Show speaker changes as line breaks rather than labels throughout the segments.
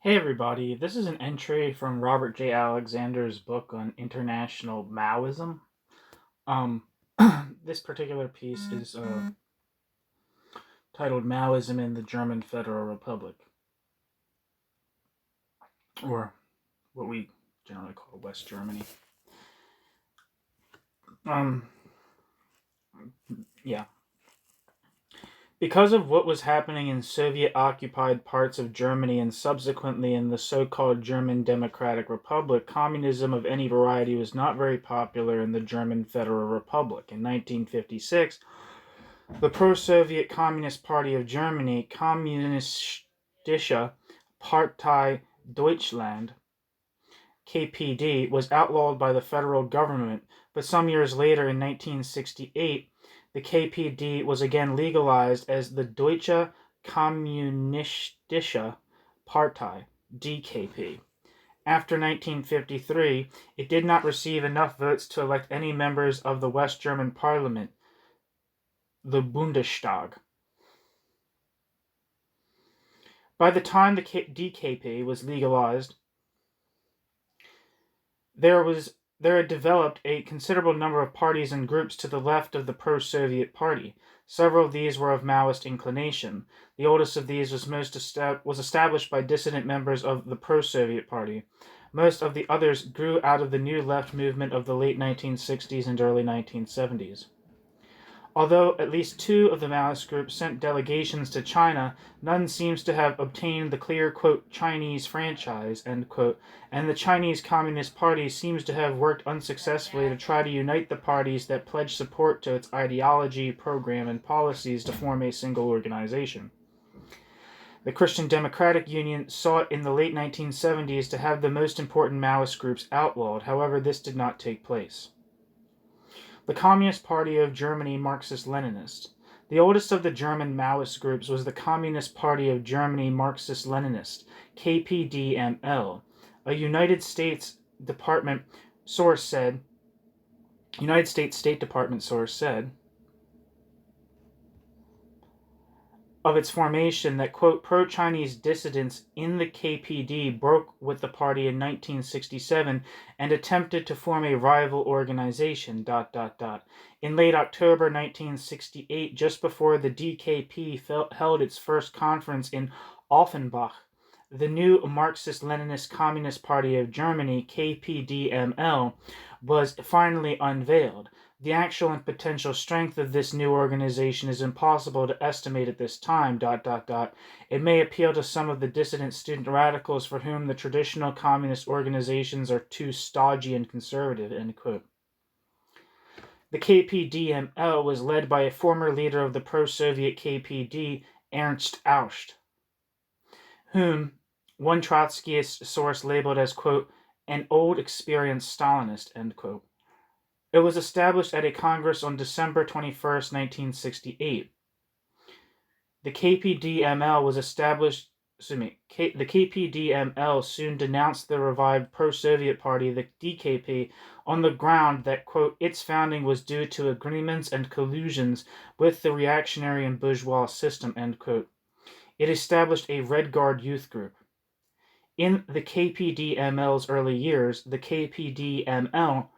Hey everybody, this is an entry from Robert J. Alexander's book on international Maoism. Um, this particular piece is titled Maoism in the German Federal Republic, or what we generally call West Germany. Um, yeah. Because of what was happening in Soviet-occupied parts of Germany and subsequently in the so-called German Democratic Republic, communism of any variety was not very popular in the German Federal Republic. In 1956, the pro-Soviet Communist Party of Germany, Kommunistischer Partei Deutschland, KPD, was outlawed by the federal government, but some years later, in 1968, the KPD was again legalized as the Deutsche Kommunistische Partei, DKP. After 1953, it did not receive enough votes to elect any members of the West German parliament, the Bundestag. By the time the DKP was legalized, there had developed a considerable number of parties and groups to the left of the pro-Soviet party. Several of these were of Maoist inclination. The oldest of these was established by dissident members of the pro-Soviet party. Most of the others grew out of the new left movement of the late 1960s and early 1970s. Although at least two of the Maoist groups sent delegations to China, none seems to have obtained the clear, quote, Chinese franchise, end quote, and the Chinese Communist Party seems to have worked unsuccessfully to try to unite the parties that pledged support to its ideology, program, and policies to form a single organization. The Christian Democratic Union sought in the late 1970s to have the most important Maoist groups outlawed. However, this did not take place. The Communist Party of Germany Marxist-Leninist. The oldest of the German Maoist groups was the Communist Party of Germany Marxist-Leninist, KPD-ML. A United States State Department source said, of its formation that, quote, pro-Chinese dissidents in the KPD broke with the party in 1967 and attempted to form a rival organization, In late October 1968, just before the DKP held its first conference in Offenbach, the new Marxist-Leninist Communist Party of Germany, KPD-ML, was finally unveiled. The actual and potential strength of this new organization is impossible to estimate at this time, It may appeal to some of the dissident student radicals for whom the traditional communist organizations are too stodgy and conservative, end quote. The KPD-ML was led by a former leader of the pro-Soviet KPD, Ernst Aust, whom one Trotskyist source labeled as, quote, an old experienced Stalinist, end quote. It was established at a Congress on December 21, 1968. The KPD-ML was established, the KPD-ML soon denounced the revived pro-Soviet party, the DKP, on the ground that, quote, its founding was due to agreements and collusions with the reactionary and bourgeois system, end quote. It established a Red Guard youth group. In the KPD-ML's early years, the KPD-ML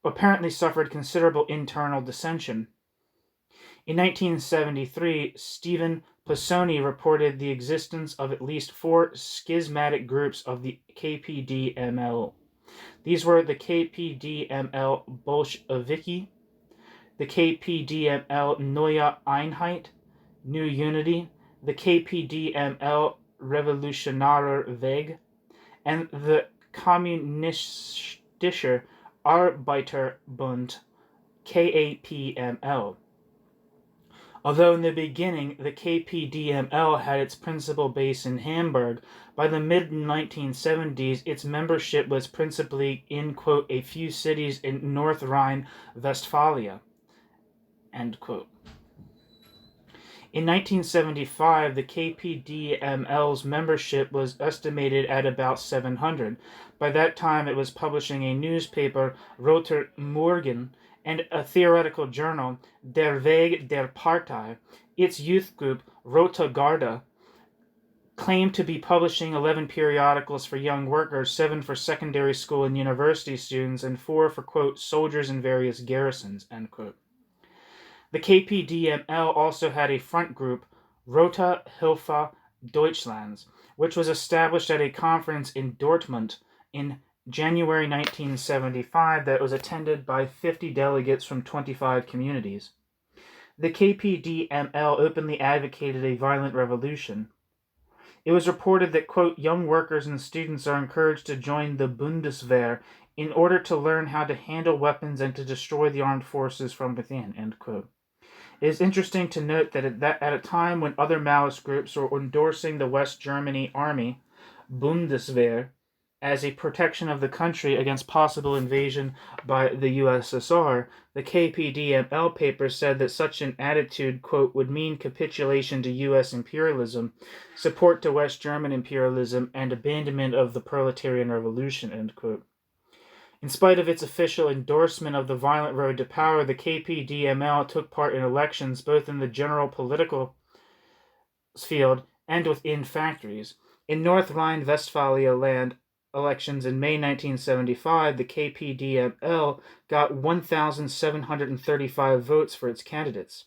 apparently suffered considerable internal dissension. In 1973, Stephen Pisoni reported the existence of at least 4 schismatic groups of the KPD-ML. These were the KPD-ML Bolsheviki, the KPD-ML Neue Einheit, New Unity, the KPD-ML Revolutionärer Weg, and the Kommunistischer Arbeiterbund, KAPML. Although in the beginning the KPD-ML had its principal base in Hamburg, by the mid-1970s its membership was principally in, quote, a few cities in North Rhine-Westphalia, end quote. In 1975, the KPD-ML's membership was estimated at about 700. By that time, it was publishing a newspaper, Roter Morgen, and a theoretical journal, Der Weg der Partei. Its youth group, Rote Garde, claimed to be publishing 11 periodicals for young workers, 7 for secondary school and university students, and 4 for, quote, soldiers in various garrisons, end quote. The KPD-ML also had a front group, Rote Hilfe Deutschlands, which was established at a conference in Dortmund in January 1975 that was attended by 50 delegates from 25 communities. The KPD-ML openly advocated a violent revolution. It was reported that, quote, young workers and students are encouraged to join the Bundeswehr in order to learn how to handle weapons and to destroy the armed forces from within, end quote. It is interesting to note that at a time when other Maoist groups were endorsing the West Germany Army, Bundeswehr, as a protection of the country against possible invasion by the USSR, the KPD-ML paper said that such an attitude, quote, would mean capitulation to U.S. imperialism, support to West German imperialism, and abandonment of the proletarian revolution, end quote. In spite of its official endorsement of the violent road to power, the KPD-ML took part in elections both in the general political field and within factories. In North Rhine-Westphalia land elections in May 1975, the KPD-ML got 1,735 votes for its candidates.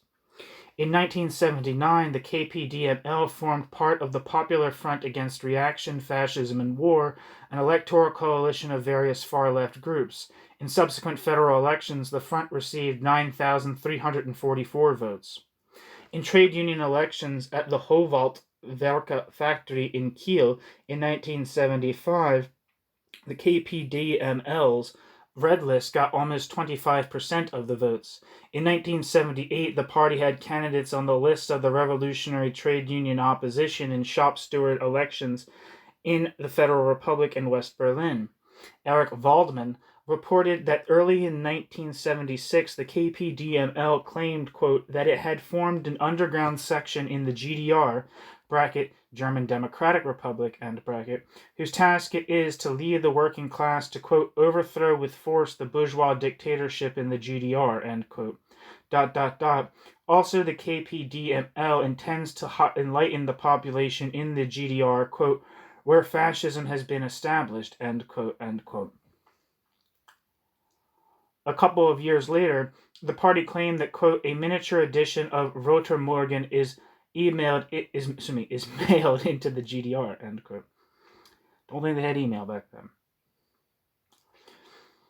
In 1979, the KPD-ML formed part of the Popular Front Against Reaction, Fascism, and War, an electoral coalition of various far-left groups. In subsequent federal elections, the front received 9,344 votes. In trade union elections at the Howald Werke factory in Kiel in 1975, the KPD-ML's Red List got almost 25% of the votes. In 1978, the party had candidates on the list of the revolutionary trade union opposition in shop steward elections in the Federal Republic and West Berlin. Eric Waldman reported that early in 1976, the KPD-ML claimed, quote, that it had formed an underground section in the GDR, bracket, German Democratic Republic, end bracket, whose task it is to lead the working class to, quote, overthrow with force the bourgeois dictatorship in the GDR, end quote. Also, the KPD-ML intends to enlighten the population in the GDR, quote, where fascism has been established, end quote, end quote. A couple of years later, the party claimed that, quote, a miniature edition of Roter Morgen is mailed into the GDR, end quote. Don't think they had email back then.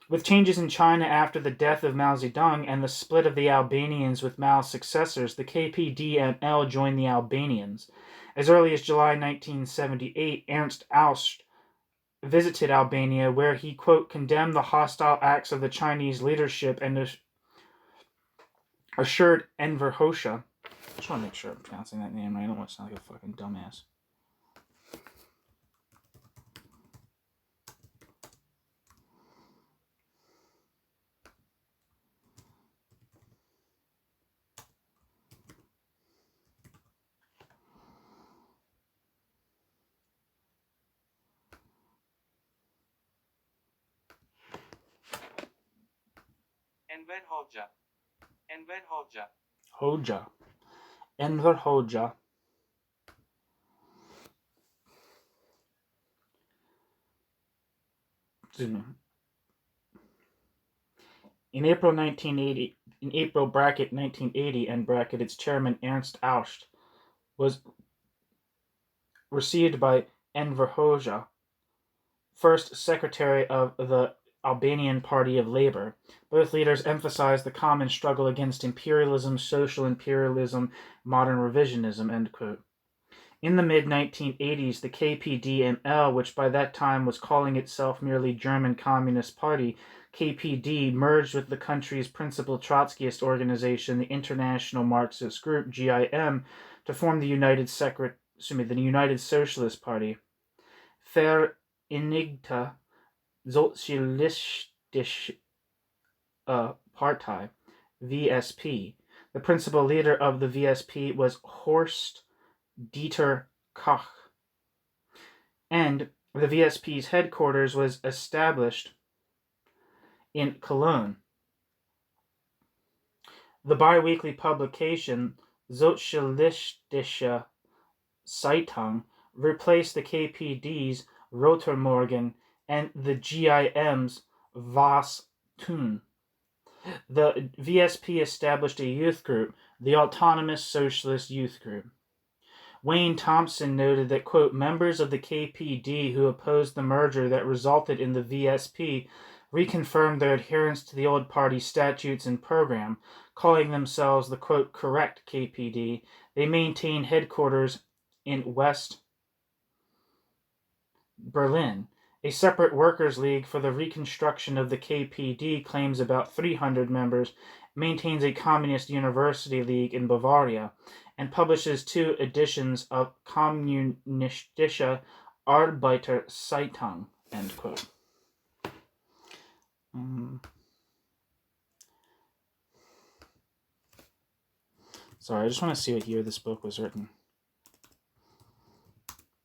With changes in China after the death of Mao Zedong and the split of the Albanians with Mao's successors, the KPD-ML joined the Albanians. As early as July 1978, Ernst Aust visited Albania, where he, quote, condemned the hostile acts of the Chinese leadership and assured Enver Hoxha. I just want to make sure I'm pronouncing that name right. I don't want to sound like a fucking dumbass.
Enver Hoxha. Enver Hoxha.
Hoxha. Enver Hoxha. In April 1980, end bracket, its chairman Ernst Aust was received by Enver Hoxha, first secretary of the Albanian Party of Labor. Both leaders emphasized the common struggle against imperialism, social imperialism, modern revisionism, end quote. In the mid-1980s, the KPD-ML, which by that time was calling itself merely German Communist Party, KPD, merged with the country's principal Trotskyist organization, the International Marxist Group, GIM, to form the United Socialist Party. Vereinigte Sozialistische Partei, VSP. The principal leader of the VSP was Horst Dieter Koch, and the VSP's headquarters was established in Cologne. The bi-weekly publication Sozialistische Zeitung replaced the KPD's Rotermorgen and the GIM's Was tun. The VSP established a youth group, the Autonomous Socialist Youth Group. Wayne Thompson noted that, quote, members of the KPD who opposed the merger that resulted in the VSP reconfirmed their adherence to the old party statutes and program, calling themselves the, quote, correct KPD. They maintained headquarters in West Berlin. A separate workers' league for the reconstruction of the KPD claims about 300 members, maintains a communist university league in Bavaria, and publishes 2 editions of Kommunistische Arbeiterzeitung, end quote. Sorry, I just want to see what year this book was written.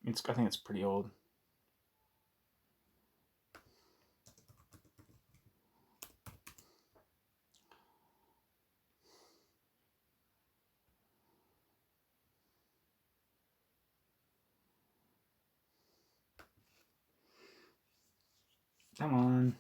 I think it's pretty old. Come on.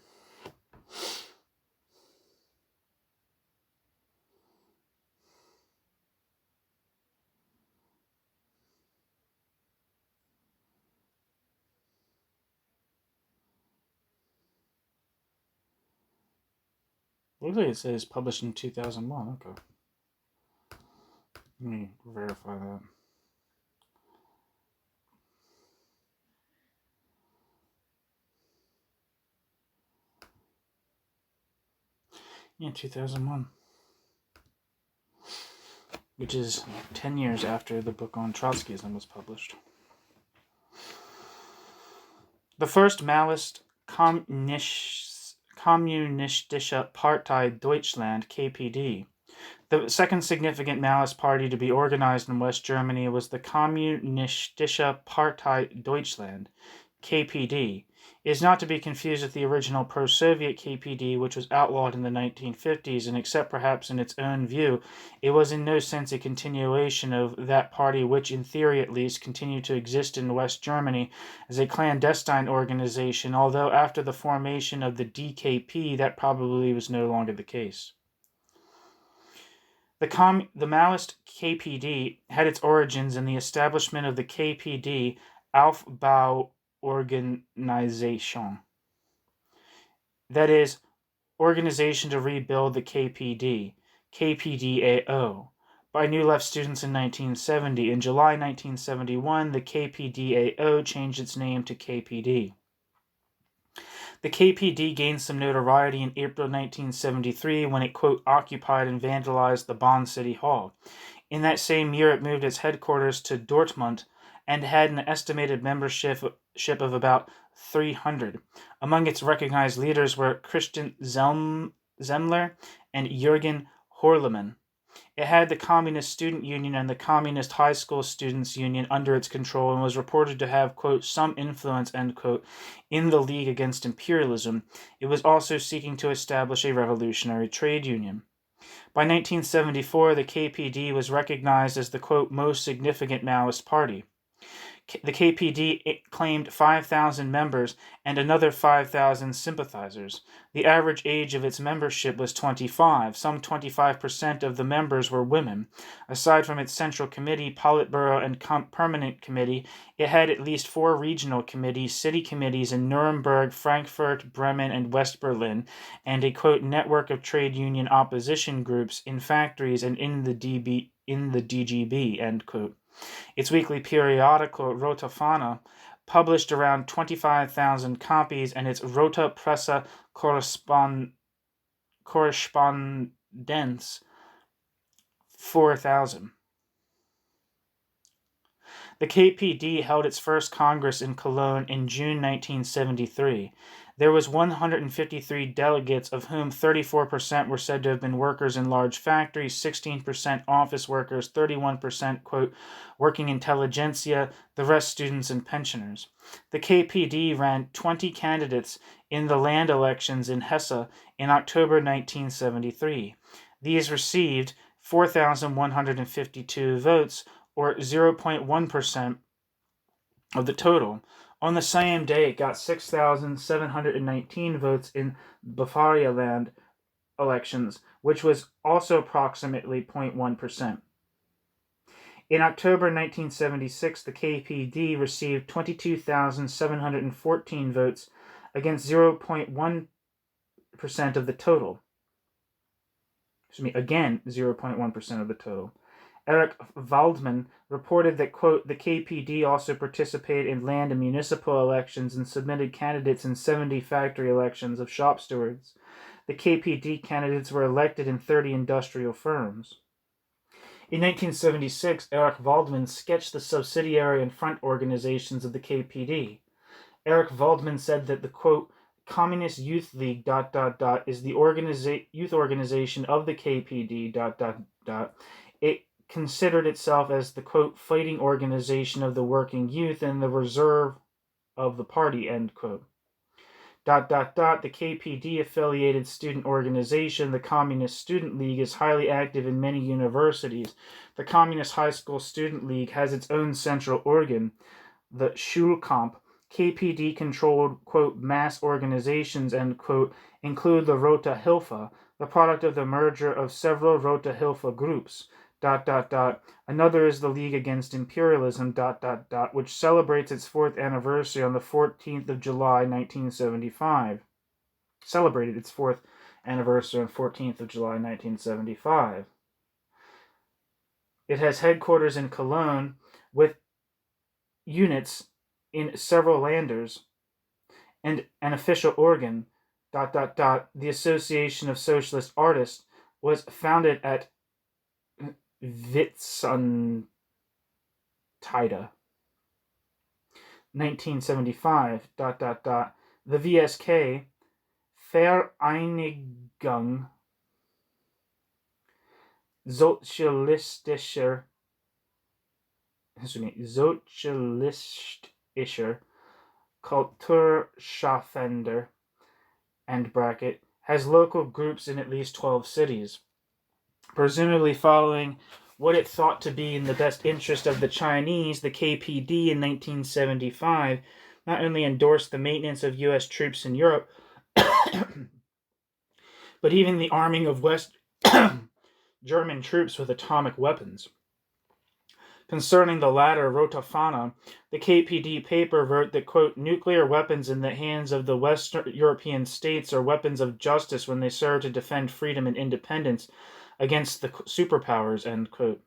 Looks like it says published in 2001. Okay. Let me verify that. Yeah, 2001. Which is 10 years after the book on Trotskyism was published. The first Maoist Kommunistischer Partei Deutschland, KPD. The second significant Maoist party to be organized in West Germany was the Kommunistische Partei Deutschland, KPD. It is not to be confused with the original pro-Soviet KPD, which was outlawed in the 1950s, and except perhaps in its own view, it was in no sense a continuation of that party which, in theory at least, continued to exist in West Germany as a clandestine organization, although after the formation of the DKP, that probably was no longer the case. The Maoist KPD had its origins in the establishment of the KPD Aufbauorganisation. That is, Organization to Rebuild the KPD, KPDAO, by New Left students in 1970. In July 1971, the KPDAO changed its name to KPD. The KPD gained some notoriety in April 1973 when it, quote, occupied and vandalized the Bonn City Hall. In that same year, it moved its headquarters to Dortmund and had an estimated membership of about 300. Among its recognized leaders were Christian Zemmler and Jürgen Horlemann. It had the Communist Student Union and the Communist High School Students Union under its control and was reported to have, quote, some influence, end quote, in the League Against Imperialism. It was also seeking to establish a revolutionary trade union. By 1974, the KPD was recognized as the, quote, most significant Maoist party. The KPD claimed 5,000 members and another 5,000 sympathizers. The average age of its membership was 25. Some 25% of the members were women. Aside from its Central Committee, Politburo, and Permanent Committee, it had at least 4 regional committees, city committees in Nuremberg, Frankfurt, Bremen, and West Berlin, and a, quote, network of trade union opposition groups in factories and in the DGB, end quote. Its weekly periodical Rote Fahne published around 25,000 copies, and its Rote Presse Correspondence 4,000. The KPD held its first Congress in Cologne in June 1973. There was 153 delegates, of whom 34% were said to have been workers in large factories, 16% office workers, 31%, quote, working intelligentsia, the rest students and pensioners. The KPD ran 20 candidates in the land elections in Hesse in October 1973. These received 4,152 votes, or 0.1% of the total. On the same day, it got 6,719 votes in Bavaria land elections, which was also approximately 0.1%. In October 1976, the KPD received 22,714 votes against 0.1% of the total. Again, 0.1% of the total. Eric Waldman reported that, quote, the KPD also participated in land and municipal elections and submitted candidates in 70 factory elections of shop stewards. The KPD candidates were elected in 30 industrial firms. In 1976, Eric Waldman sketched the subsidiary and front organizations of the KPD. Eric Waldman said that the, quote, Communist Youth League, is the youth organization of the KPD, It considered itself as the, quote, fighting organization of the working youth and the reserve of the party, end quote. The KPD affiliated student organization, the Communist Student League, is highly active in many universities. The Communist High School Student League has its own central organ, the Schulkamp. KPD controlled, quote, mass organizations, end quote, include the Rote Hilfe, the product of the merger of several Rote Hilfe groups. Another is the League Against Imperialism, which celebrates its 4th anniversary on the 14th of July, 1975. Celebrated its 4th anniversary on 14th of July, 1975. It has headquarters in Cologne with units in several landers and an official organ, the Association of Socialist Artists, was founded at Whitsuntide, 1975, The VSK, Vereinigung Sozialistischer Kulturschaffender, end bracket, has local groups in at least 12 cities. Presumably following what it thought to be in the best interest of the Chinese, the KPD in 1975 not only endorsed the maintenance of U.S. troops in Europe, but even the arming of West German troops with atomic weapons. Concerning the latter, Rotafana, the KPD paper wrote that, quote, nuclear weapons in the hands of the Western European states are weapons of justice when they serve to defend freedom and independence against the superpowers, end quote.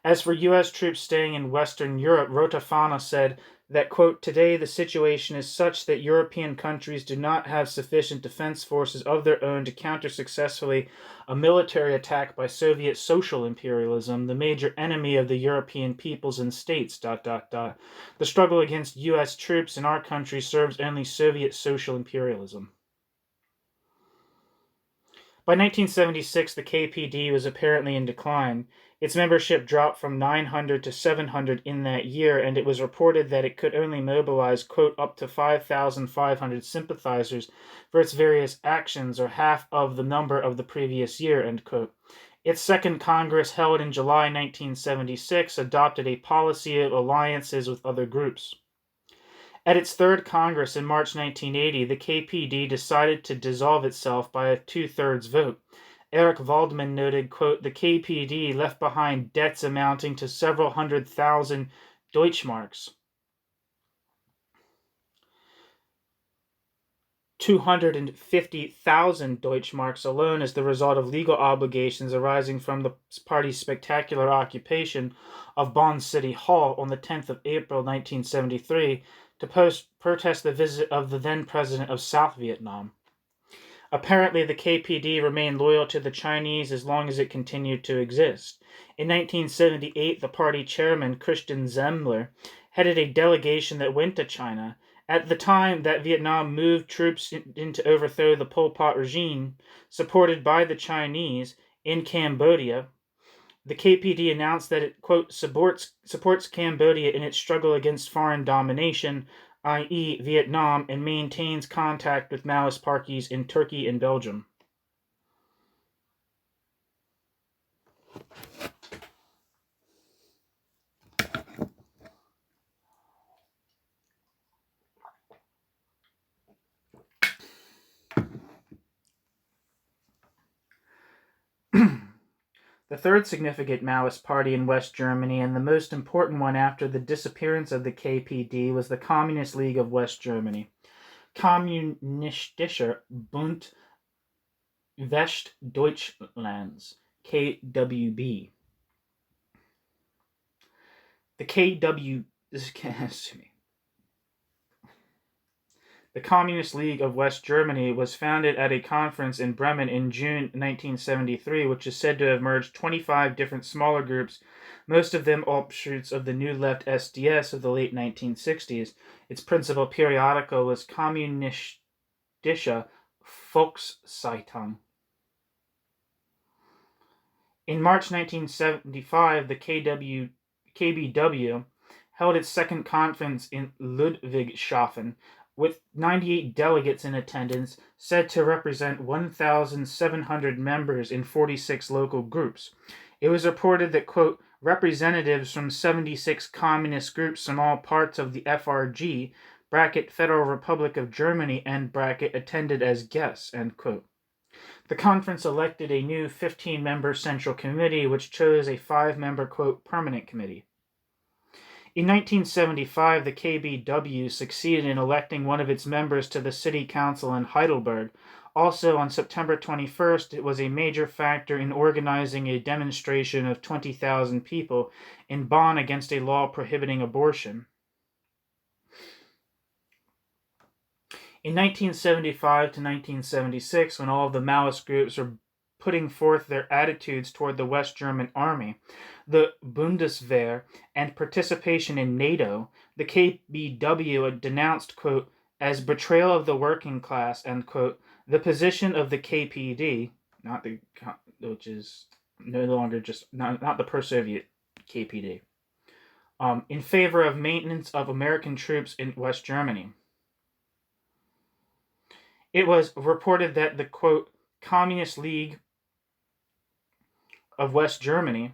As for U.S. troops staying in Western Europe, Rotafana said that, quote, today the situation is such that European countries do not have sufficient defense forces of their own to counter successfully a military attack by Soviet social imperialism, the major enemy of the European peoples and states, The struggle against U.S. troops in our country serves only Soviet social imperialism. By 1976, the KPD was apparently in decline. Its membership dropped from 900 to 700 in that year, and it was reported that it could only mobilize, quote, up to 5,500 sympathizers for its various actions, or half of the number of the previous year, end quote. Its second Congress, held in July 1976, adopted a policy of alliances with other groups. At its third Congress in March 1980, the KPD decided to dissolve itself by a 2/3 vote. Eric Waldman noted, quote, the KPD left behind debts amounting to several 100,000 Deutschmarks. 250,000 Deutschmarks alone as the result of legal obligations arising from the party's spectacular occupation of Bonn City Hall on the 10th of April 1973 to protest the visit of the then president of South Vietnam. Apparently, the KPD remained loyal to the Chinese as long as it continued to exist. In 1978, the party chairman, Christian Zemmler, headed a delegation that went to China. At the time that Vietnam moved troops in to overthrow the Pol Pot regime, supported by the Chinese, in Cambodia, the KPD announced that it, quote, supports Cambodia in its struggle against foreign domination, i.e. Vietnam, and maintains contact with Maoist parties in Turkey and Belgium. The third significant Maoist party in West Germany, and the most important one after the disappearance of the KPD, was the Communist League of West Germany. Kommunistischer Bund Westdeutschland, KWB. The Communist League of West Germany was founded at a conference in Bremen in June 1973, which is said to have merged 25 different smaller groups, most of them offshoots of the New Left SDS of the late 1960s. Its principal periodical was Kommunistische Volkszeitung. In March 1975, the KBW held its second conference in Ludwigshafen, with 98 delegates in attendance, said to represent 1,700 members in 46 local groups. It was reported that, quote, representatives from 76 communist groups from all parts of the FRG, bracket Federal Republic of Germany, end bracket, attended as guests, end quote. The conference elected a new 15-member Central Committee, which chose a 5-member, quote, permanent committee. In 1975, the KBW succeeded in electing one of its members to the city council in Heidelberg. Also, on September 21st, it was a major factor in organizing a demonstration of 20,000 people in Bonn against a law prohibiting abortion. In 1975 to 1976, when all of the Maoist groups were putting forth their attitudes toward the West German army, the Bundeswehr, and participation in NATO, the KBW denounced, quote, as betrayal of the working class, end quote, the position of the KPD, which is no longer just, not the pro-Soviet KPD, in favor of maintenance of American troops in West Germany. It was reported that the, quote, Communist League of West Germany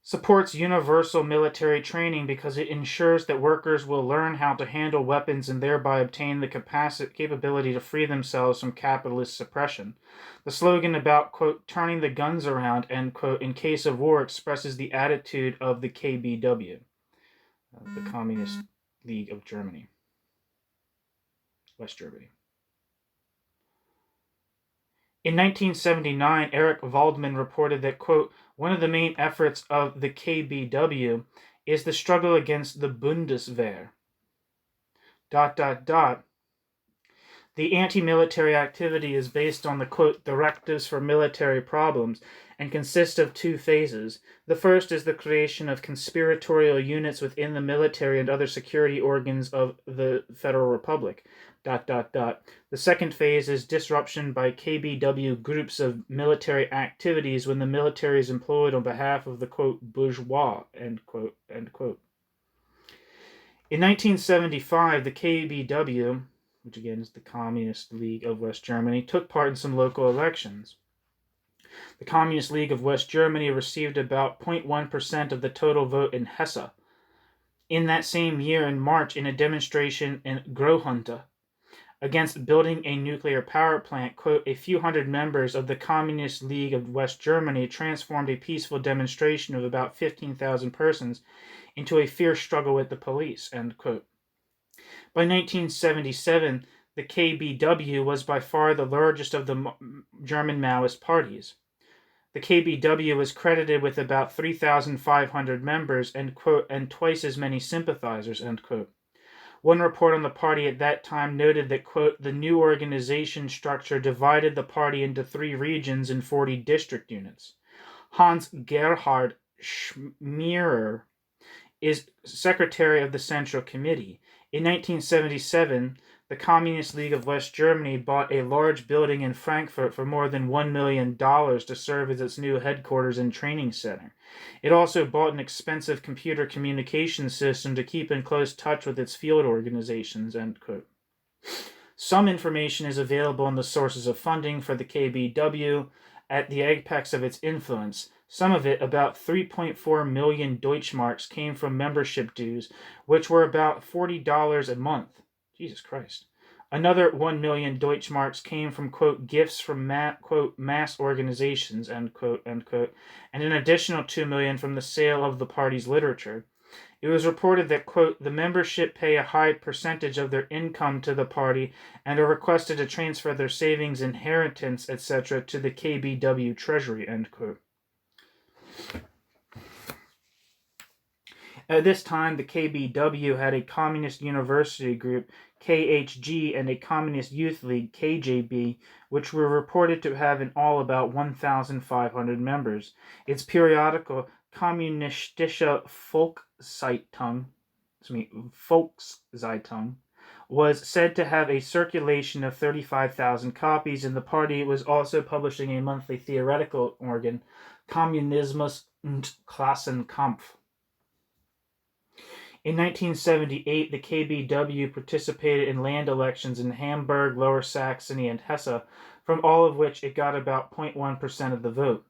supports universal military training because it ensures that workers will learn how to handle weapons and thereby obtain the capability to free themselves from capitalist suppression. The slogan about, quote, turning the guns around, end quote, in case of war expresses the attitude of the KBW, the Communist League of Germany, West Germany. In 1979, Eric Waldman reported that, quote, one of the main efforts of the KBW is the struggle against the Bundeswehr. The anti-military activity is based on the, quote, directives for military problems and consists of 2 phases. The first is the creation of conspiratorial units within the military and other security organs of the Federal Republic. The second phase is disruption by KBW groups of military activities when the military is employed on behalf of the, quote, bourgeois, end quote, end quote. In 1975, the KBW, which again is the Communist League of West Germany, took part in some local elections. The Communist League of West Germany received about 0.1% of the total vote in Hesse. In that same year, in March, in a demonstration in Großhunte against building a nuclear power plant, quote, a few hundred members of the Communist League of West Germany transformed a peaceful demonstration of about 15,000 persons into a fierce struggle with the police, end quote. By 1977, the KBW was by far the largest of the German Maoist parties. The KBW was credited with about 3,500 members and, quote, and twice as many sympathizers, end quote. One report on the party at that time noted that, quote, the new organization structure divided the party into 3 regions and 40 district units. Hans Gerhard Schmierer is secretary of the Central Committee. In 1977, the Communist League of West Germany bought a large building in Frankfurt for more than $1 million to serve as its new headquarters and training center. It also bought an expensive computer communication system to keep in close touch with its field organizations, end quote. Some information is available on the sources of funding for the KBW at the apex of its influence. Some of it, about 3.4 million Deutschmarks, came from membership dues, which were about $40 a month. Jesus Christ. Another 1 million Deutschmarks came from, quote, gifts from, quote, mass organizations, end quote, and an additional 2 million from the sale of the party's literature. It was reported that, quote, the membership pay a high percentage of their income to the party and are requested to transfer their savings, inheritance, etc. to the KBW treasury, end quote. At this time, the KBW had a communist university group, KHG, and a communist youth league, KJB, which were reported to have in all about 1,500 members. Its periodical, Kommunistische Volkszeitung, was said to have a circulation of 35,000 copies, and the party was also publishing a monthly theoretical organ, Kommunismus und Klassenkampf. In 1978, the KBW participated in land elections in Hamburg, Lower Saxony, and Hesse, from all of which it got about 0.1% of the vote.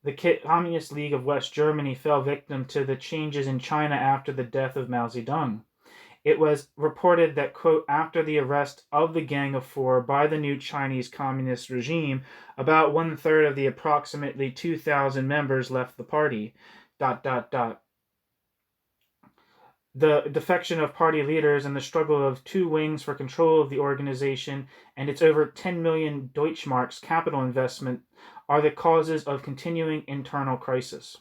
The Communist League of West Germany fell victim to the changes in China after the death of Mao Zedong. It was reported that, quote, after the arrest of the Gang of Four by the new Chinese Communist regime, about 1/3 of the approximately 2,000 members left the party. The defection of party leaders and the struggle of two wings for control of the organization and its over 10 million Deutschmarks capital investment are the causes of continuing internal crisis.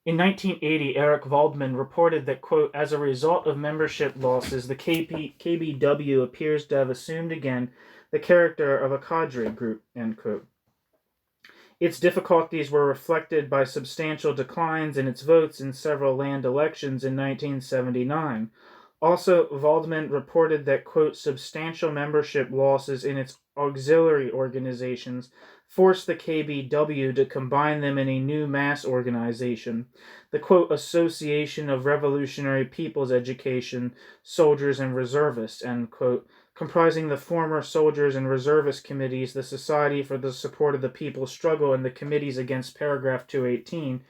In 1980, Eric Waldman reported that, quote, as a result of membership losses, the KBW appears to have assumed again the character of a cadre group, end quote. Its difficulties were reflected by substantial declines in its votes in several land elections in 1979. Also, Waldman reported that, quote, substantial membership losses in its auxiliary organizations forced the KBW to combine them in a new mass organization, the, quote, Association of Revolutionary People's Education, Soldiers and Reservists, end quote, comprising the former soldiers and reservist committees, the Society for the Support of the People's Struggle, and the committees against paragraph 218,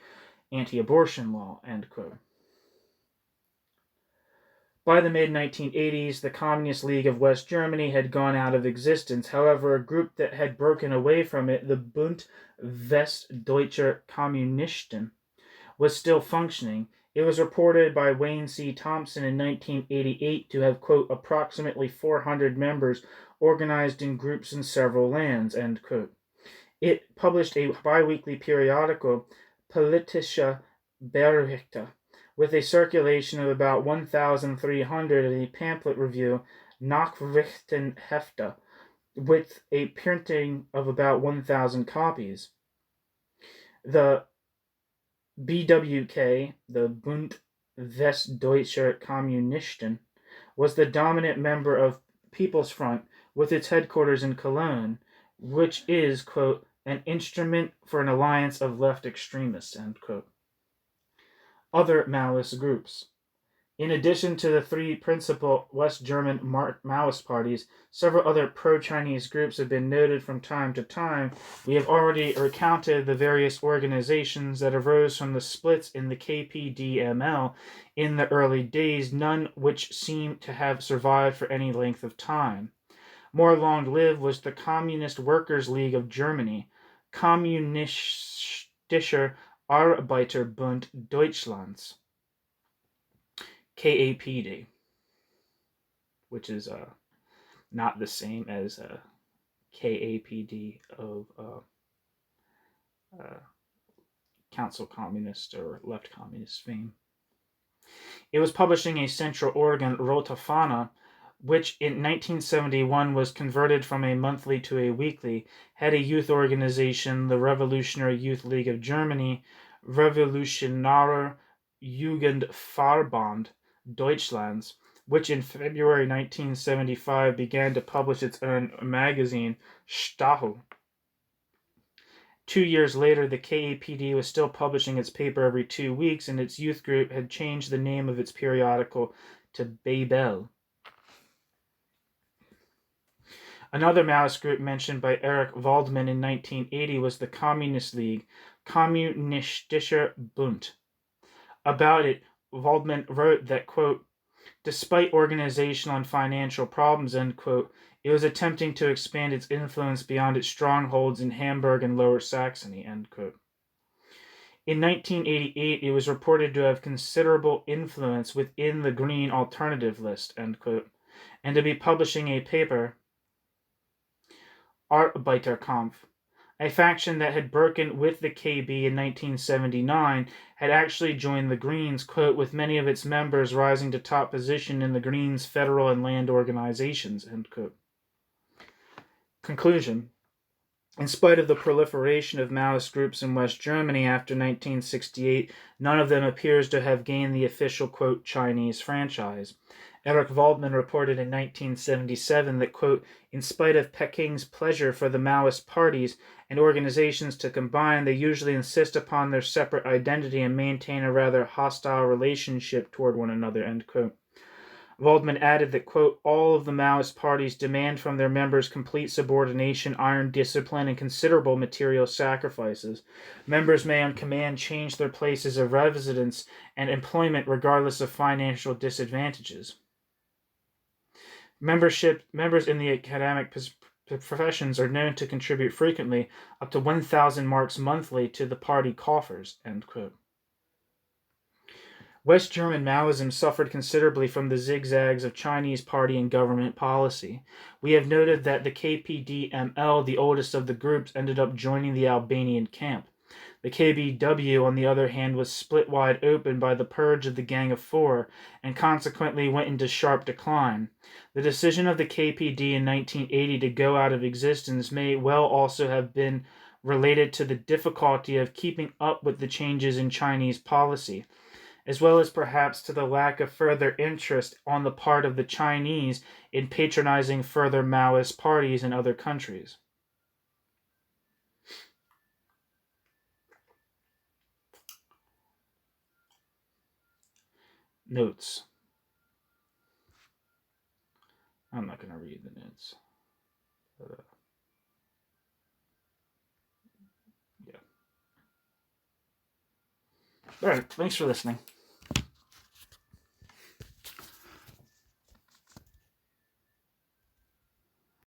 anti-abortion law, end quote. By the mid-1980s, the Communist League of West Germany had gone out of existence. However, a group that had broken away from it, the Bund Westdeutscher Kommunisten, was still functioning. It was reported by Wayne C. Thompson in 1988 to have, quote, approximately 400 members organized in groups in several lands, end quote. It published a biweekly periodical, Politische Berichte, with a circulation of about 1,300 and a pamphlet review, Nachrichtenhefte, with a printing of about 1,000 copies. The BWK, the Bund Westdeutscher Kommunisten, was the dominant member of People's Front with its headquarters in Cologne, which is, quote, an instrument for an alliance of left extremists, end quote. Other Maoist groups. In addition to the three principal West German Maoist parties, several other pro-Chinese groups have been noted from time to time. We have already recounted the various organizations that arose from the splits in the KPD-ML in the early days, none which seem to have survived for any length of time. More long-lived was the Communist Workers' League of Germany, Kommunistischer Arbeiterbund Deutschlands, KAPD, which is not the same as KAPD of Council Communist or Left Communist fame. It was publishing a central organ, Rote Fahne, which in 1971 was converted from a monthly to a weekly, had a youth organization, the Revolutionary Youth League of Germany, Revolutionärer Jugendverband Deutschlands, which in February 1975 began to publish its own magazine, Stachel. 2 years later, the KAPD was still publishing its paper every 2 weeks, and its youth group had changed the name of its periodical to Babel. Another Maoist group mentioned by Eric Waldman in 1980 was the Communist League, Kommunistischer Bund. About it, Waldman wrote that, quote, Despite organizational and financial problems, end quote, it was attempting to expand its influence beyond its strongholds in Hamburg and Lower Saxony, end quote. In 1988, it was reported to have considerable influence within the Green Alternative List, end quote, and to be publishing a paper, Arbeiterkampf. A faction that had broken with the KB in 1979 had actually joined the Greens, quote, with many of its members rising to top position in the Greens' federal and land organizations, end quote. Conclusion. In spite of the proliferation of Maoist groups in West Germany after 1968, none of them appears to have gained the official, quote, Chinese franchise. Eric Waldman reported in 1977 that, quote, in spite of Peking's pleasure for the Maoist parties and organizations to combine, they usually insist upon their separate identity and maintain a rather hostile relationship toward one another, end quote. Waldman added that, quote, all of the Maoist parties demand from their members complete subordination, iron discipline, and considerable material sacrifices. Members may on command change their places of residence and employment regardless of financial disadvantages. Members in the academic professions are known to contribute frequently up to 1,000 marks monthly to the party coffers, end quote. West German Maoism suffered considerably from the zigzags of Chinese party and government policy. We have noted that the KPD-ML, the oldest of the groups, ended up joining the Albanian camp. The KBW, on the other hand, was split wide open by the purge of the Gang of Four and consequently went into sharp decline. The decision of the KPD in 1980 to go out of existence may well also have been related to the difficulty of keeping up with the changes in Chinese policy, as well as perhaps to the lack of further interest on the part of the Chinese in patronizing further Maoist parties in other countries. Notes. I'm not going to read the notes. Yeah. All right, thanks for listening.